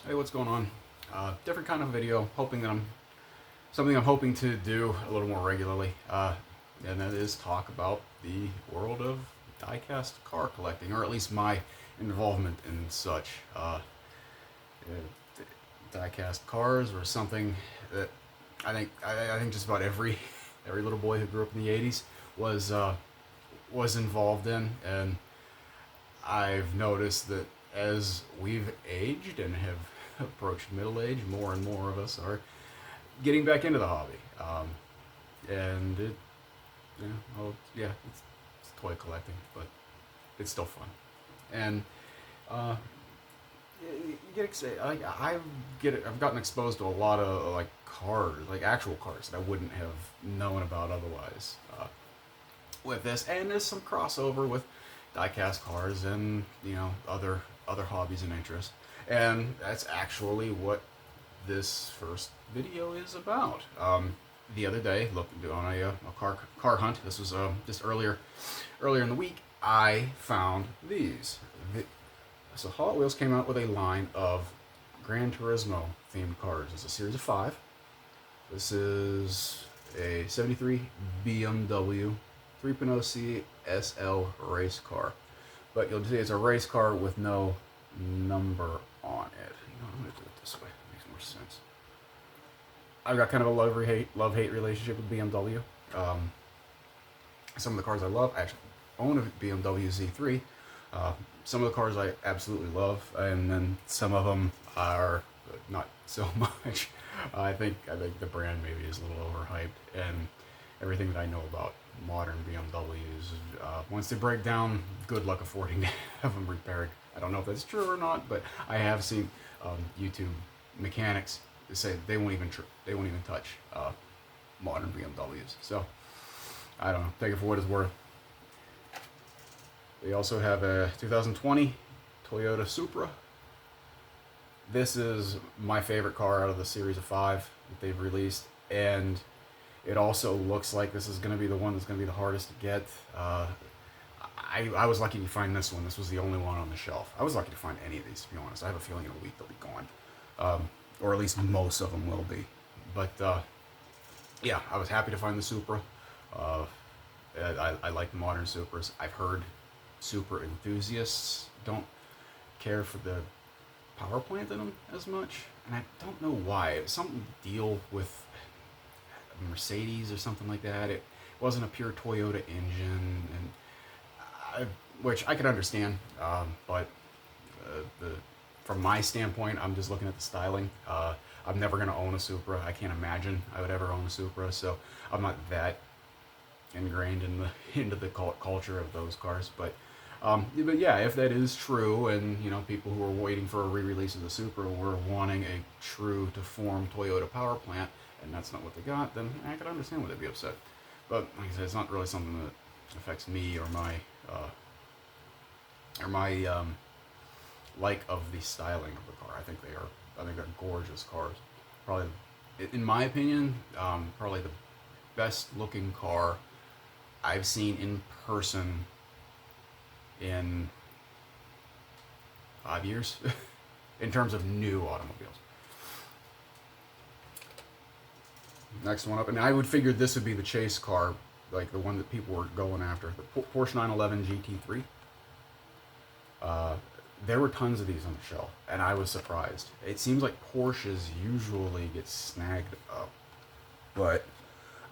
Hey, what's going on? Different kind of video. Hoping that something I'm hoping to do a little more regularly, and that is talk about the world of diecast car collecting, or at least my involvement in such. Diecast cars were something that I think just about every little boy who grew up in the '80s was was involved in, and I've noticed that as we've aged and have approached middle age, more and more of us are getting back into the hobby. And it, yeah, it's toy collecting, but it's still fun. And uh, you get excited. I've gotten exposed to a lot of like cars, like actual cars that I wouldn't have known about otherwise. With this, and there's some crossover with diecast cars and other hobbies and interests, and that's actually what this first video is about. The other day, looking on a car hunt. This was just earlier in the week. I found these. So Hot Wheels came out with a line of Gran Turismo themed cars. It's a series of 5. This is a '73 BMW 3.0C SL race car. But you'll see it's a race car with no number on it. I'm going to do it this way. It makes more sense. I've got kind of a love-hate relationship with BMW. Some of the cars I love, I actually own a BMW Z3. Some of the cars I absolutely love, and then some of them are not so much. I think the brand maybe is a little overhyped, and everything that I know about modern BMWs, once they break down, good luck affording to have them repaired. I don't know if that's true or not, but I have seen YouTube mechanics say they won't even touch modern BMWs. So I don't know. Take it for what it's worth. They also have a 2020 Toyota Supra. This is my favorite car out of the series of 5 that they've released, and it also looks like this is going to be the one that's going to be the hardest to get. I was lucky to find this one. This was the only one on the shelf. I was lucky to find any of these, to be honest. I have a feeling in a week they'll be gone, or at least most of them will be. But yeah, I was happy to find the Supra. I like the modern Supras. I've heard Supra enthusiasts don't care for the power plant in them as much, and I don't know why. It was some deal with Mercedes or something like that. It wasn't a pure Toyota engine, which I could understand, but the from my standpoint, I'm just looking at the styling. I'm never going to own a Supra. I can't imagine I would ever own a Supra, so I'm not that ingrained into the culture of those cars. But yeah, if that is true, and people who are waiting for a re-release of the Supra were wanting a true to form Toyota power plant, and that's not what they got, then I could understand why they'd be upset. But like I said, it's not really something that affects me or my like of the styling of the car. I think they're gorgeous cars. Probably, in my opinion, probably the best looking car I've seen in person in 5 years in terms of new automobiles. Next one up, and I would figure this would be the chase car, like the one that people were going after, the Porsche 911 GT3. There were tons of these on the shelf, and I was surprised. It seems like Porsches usually get snagged up, but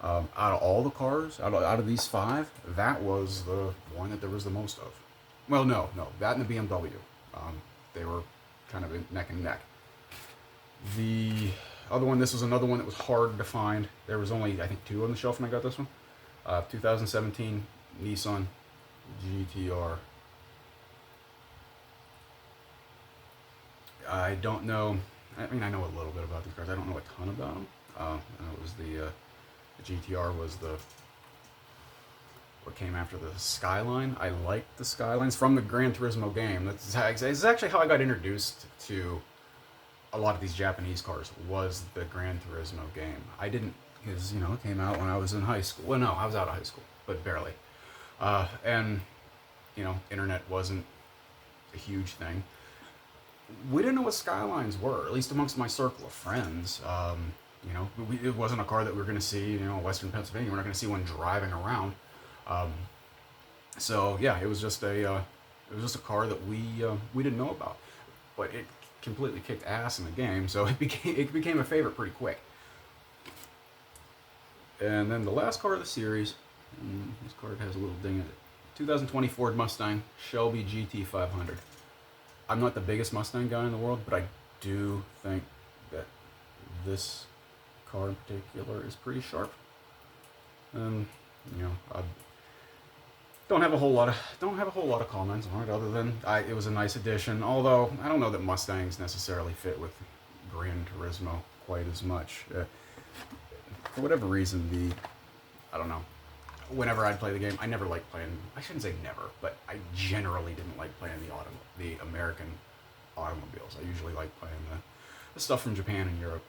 out of all the cars, out of these 5, that was the one that there was the most of. Well, no, that and the BMW. They were kind of neck and neck. The other one, this was another one that was hard to find. There was only, I think, 2 on the shelf when I got this one. 2017 Nissan GTR. I don't know. I mean, I know a little bit about these cars. I don't know a ton about them. It was the GTR was what came after the Skyline. I liked the Skylines from the Gran Turismo game. That's actually how I got introduced to a lot of these Japanese cars, was the Gran Turismo game. I didn't, because it came out when I was in high school. Well, no, I was out of high school, but barely. And internet wasn't a huge thing. we didn't know what Skylines were, at least amongst my circle of friends. It wasn't a car that we were going to see, Western Pennsylvania. We're not going to see one driving around. Um, so yeah, it was just a car that we didn't know about, but it completely kicked ass in the game, so it became a favorite pretty quick. And then the last car of the series, and this card has a little ding in it. 2020 Ford Mustang Shelby GT500. I'm not the biggest Mustang guy in the world, but I do think that this car in particular is pretty sharp. I don't have a whole lot of comments on it other than it was a nice addition. Although I don't know that Mustangs necessarily fit with Gran Turismo quite as much. For whatever reason, I don't know. Whenever I'd play the game, I never liked playing. I shouldn't say never, but I generally didn't like playing the American automobiles. I usually liked playing the stuff from Japan and Europe.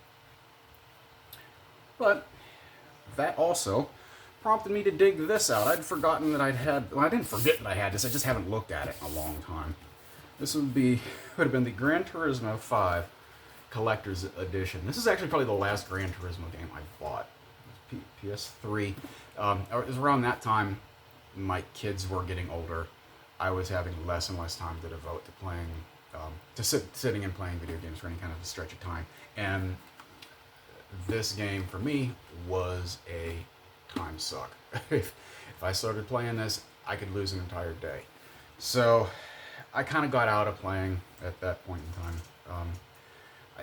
But that also prompted me to dig this out. I'd forgotten that I'd had. Well, I didn't forget that I had this. I just haven't looked at it in a long time. This would have been the Gran Turismo 5 Collector's Edition. This is actually probably the last Gran Turismo game I bought. PS3. It was around that time my kids were getting older. I was having less and less time to devote to playing, sitting and playing video games for any kind of a stretch of time. And this game for me was a time suck. If I started playing this, I could lose an entire day. So I kind of got out of playing at that point in time.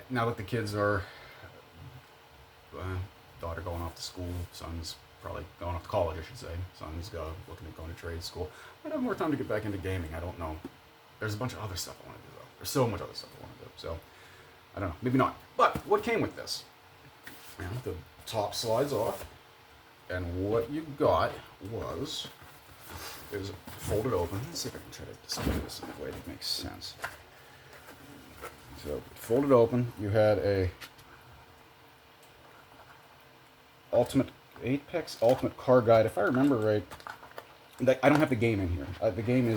Now that the kids are, daughter going off to school, son's probably going off to college, I should say. Son's looking at going to trade school. I'd have more time to get back into gaming. I don't know. There's a bunch of other stuff I want to do, though. There's so much other stuff I want to do. So, I don't know. Maybe not. But what came with this? The top slides off. And what you got was folded open. Let's see if I can try to display this in a way that makes sense. So, folded open, you had a Apex Ultimate Car Guide. If I remember right, I don't have the game in here. The game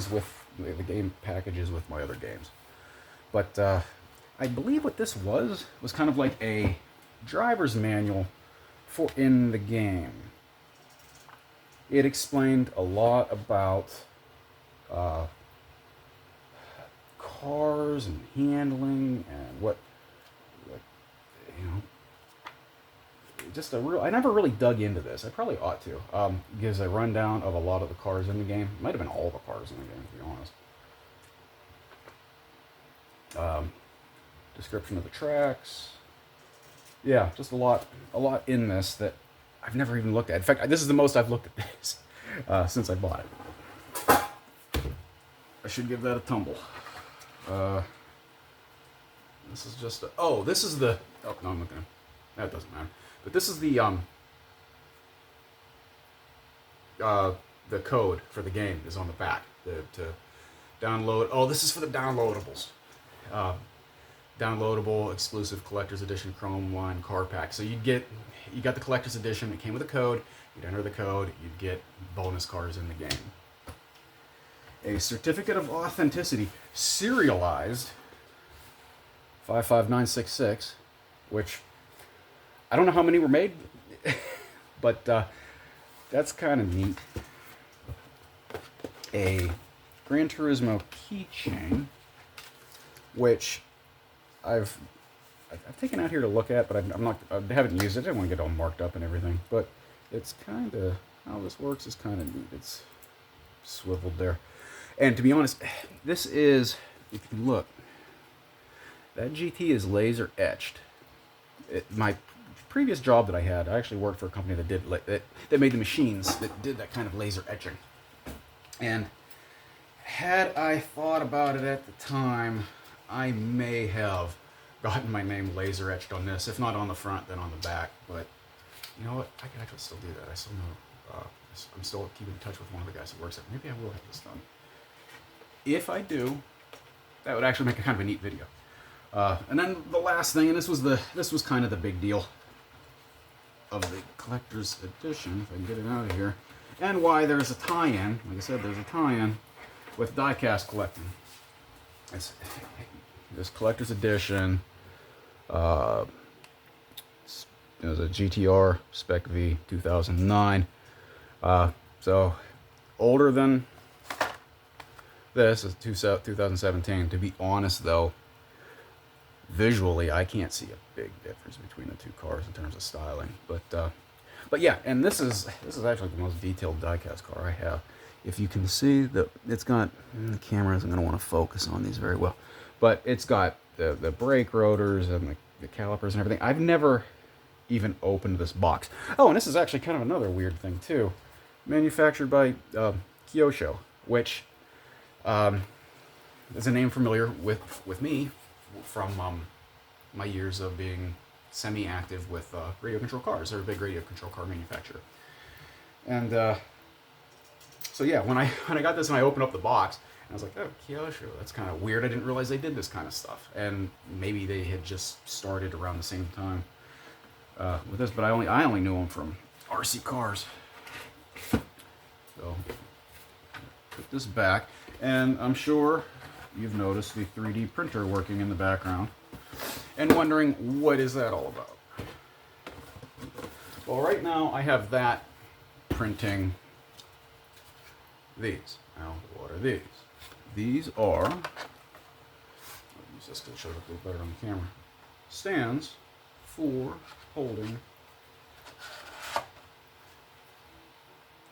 package is with my other games. But I believe what this was kind of like a driver's manual for in the game. It explained a lot about cars and handling and what just I never really dug into this. I probably ought to. Gives a rundown of a lot of the cars in the game. It might have been all the cars in the game, to be honest. Description of the tracks. Yeah, just a lot in this that I've never even looked at. In fact, this is the most I've looked at this since I bought it. I should give that a tumble. This is just this is the... Oh, no, I'm not gonna... That doesn't matter. But this is the code for the game is on the back to download. Oh, this is for the downloadables. Downloadable exclusive collector's edition Chrome Line car pack. So you got the collector's edition. It came with a code. You'd enter the code. You'd get bonus cars in the game. A certificate of authenticity, serialized 55966, which I don't know how many were made, but that's kind of neat. A Gran Turismo keychain, which I've taken out here to look at, but I haven't used it. I didn't want to get all marked up and everything, but it's kind of, how this works is kind of neat. It's swiveled there. And to be honest, this is, if you look, that GT is laser etched. My previous job that I had, I actually worked for a company that made the machines that did that kind of laser etching. And had I thought about it at the time, I may have gotten my name laser etched on this, if not on the front, then on the back. But you know what? I can actually still do that. I still know. I'm still keeping in touch with one of the guys that works at it. Maybe I will have this done. If I do, that would actually make a kind of a neat video. And then the last thing, and this was kind of the big deal of the collector's edition, if I can get it out of here, and why there's a tie-in. Like I said, there's a tie-in with Diecast collecting. this collector's edition. It was a GTR Spec V 2009. So older than this is 2017. To be honest, though, visually I can't see a big difference between the two cars in terms of styling. But yeah, and this is actually the most detailed diecast car I have. If you can see that it's got, the camera isn't going to want to focus on these very well, but it's got the brake rotors and the calipers and everything. I've never even opened this box. Oh, and this is actually kind of another weird thing too. Manufactured by Kyosho, which is a name familiar with me from my years of being semi-active with radio control cars. They're a big radio control car manufacturer. And so yeah, when I got this and I opened up the box, and I was like, oh, Kyosho, that's kind of weird. I didn't realize they did this kind of stuff. And maybe they had just started around the same time with this, but I only knew them from RC Cars. So put this back, and I'm sure you've noticed the 3D printer working in the background and wondering, what is that all about? Well, right now I have that printing these. Now, what are these? These are, I'll use this to show it a little better on the camera, stands for holding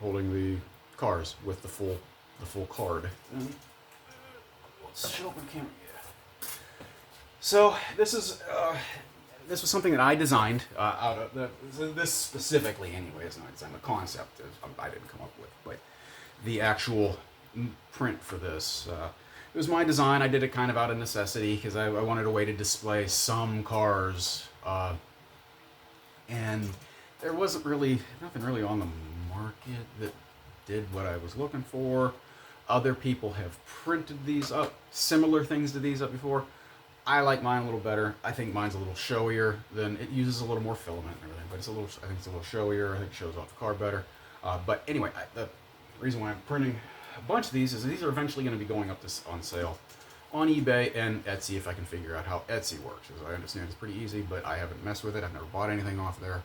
the cars with the full card. And let's show up on camera. Yeah. So this was something that I designed out of this specifically. Anyway, it's not designed. The concept I didn't come up with, but the actual print for this. It was my design. I did it kind of out of necessity because I wanted a way to display some cars, and there wasn't nothing really on the market that did what I was looking for. Other people have printed these up, similar things to these up before. I like mine a little better. I think mine's a little showier than it uses a little more filament and everything, but I think it's a little showier. I think it shows off the car better. But anyway, the reason why I'm printing a bunch of these is these are eventually going to be going up on sale on eBay and Etsy if I can figure out how Etsy works. As I understand, it's pretty easy, but I haven't messed with it. I've never bought anything off there.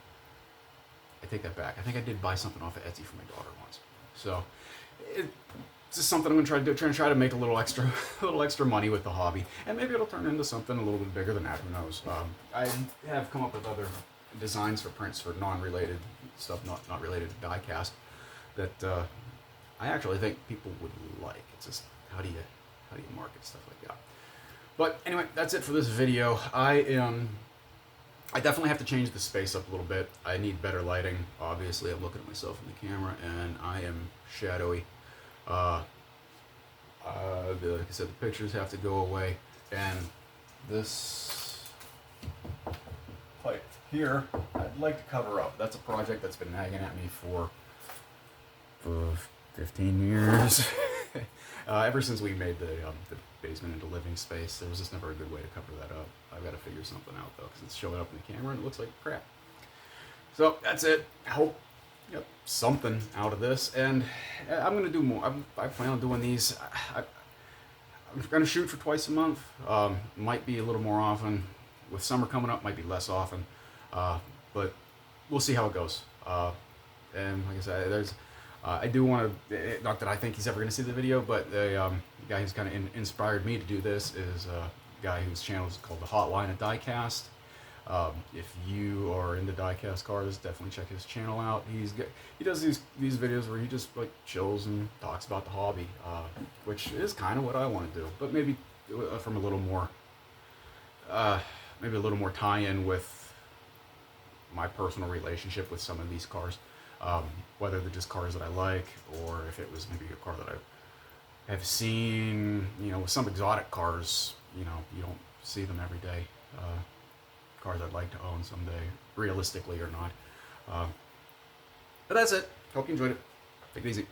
I take that back. I think I did buy something off of Etsy for my daughter once. So it's just something I'm going to try to do. Try to make a little extra money with the hobby, and maybe it'll turn into something a little bit bigger than that. Who knows? I have come up with other designs for prints for non-related stuff, not related to diecast, that I actually think people would like. It's just how do you market stuff like that? But anyway, that's it for this video. I definitely have to change the space up a little bit. I need better lighting. Obviously, I'm looking at myself in the camera, and I am shadowy. Like I said, the pictures have to go away, and this pipe here, I'd like to cover up. That's a project that's been nagging at me for 15 years. Ever since we made the basement into living space, there was just never a good way to cover that up. I've got to figure something out though, because it's showing up in the camera and it looks like crap. So that's it. I hope you get something out of this, and I'm gonna do more. I plan on doing these. I'm gonna shoot for twice a month. Might be a little more often. With summer coming up, might be less often. But we'll see how it goes. And like I said, I do want to, not that I think he's ever going to see the video, but the guy who's kind of inspired me to do this is a guy whose channel is called The Hotline at Diecast. If you are into diecast cars, definitely check his channel out. He does these videos where he just like chills and talks about the hobby, which is kind of what I want to do, but maybe from a little more, maybe a little more tie-in with my personal relationship with some of these cars. Whether they're just cars that I like, or if it was maybe a car that I have seen, with some exotic cars, you don't see them every day. Cars I'd like to own someday, realistically or not. But that's it. Hope you enjoyed it. Take it easy.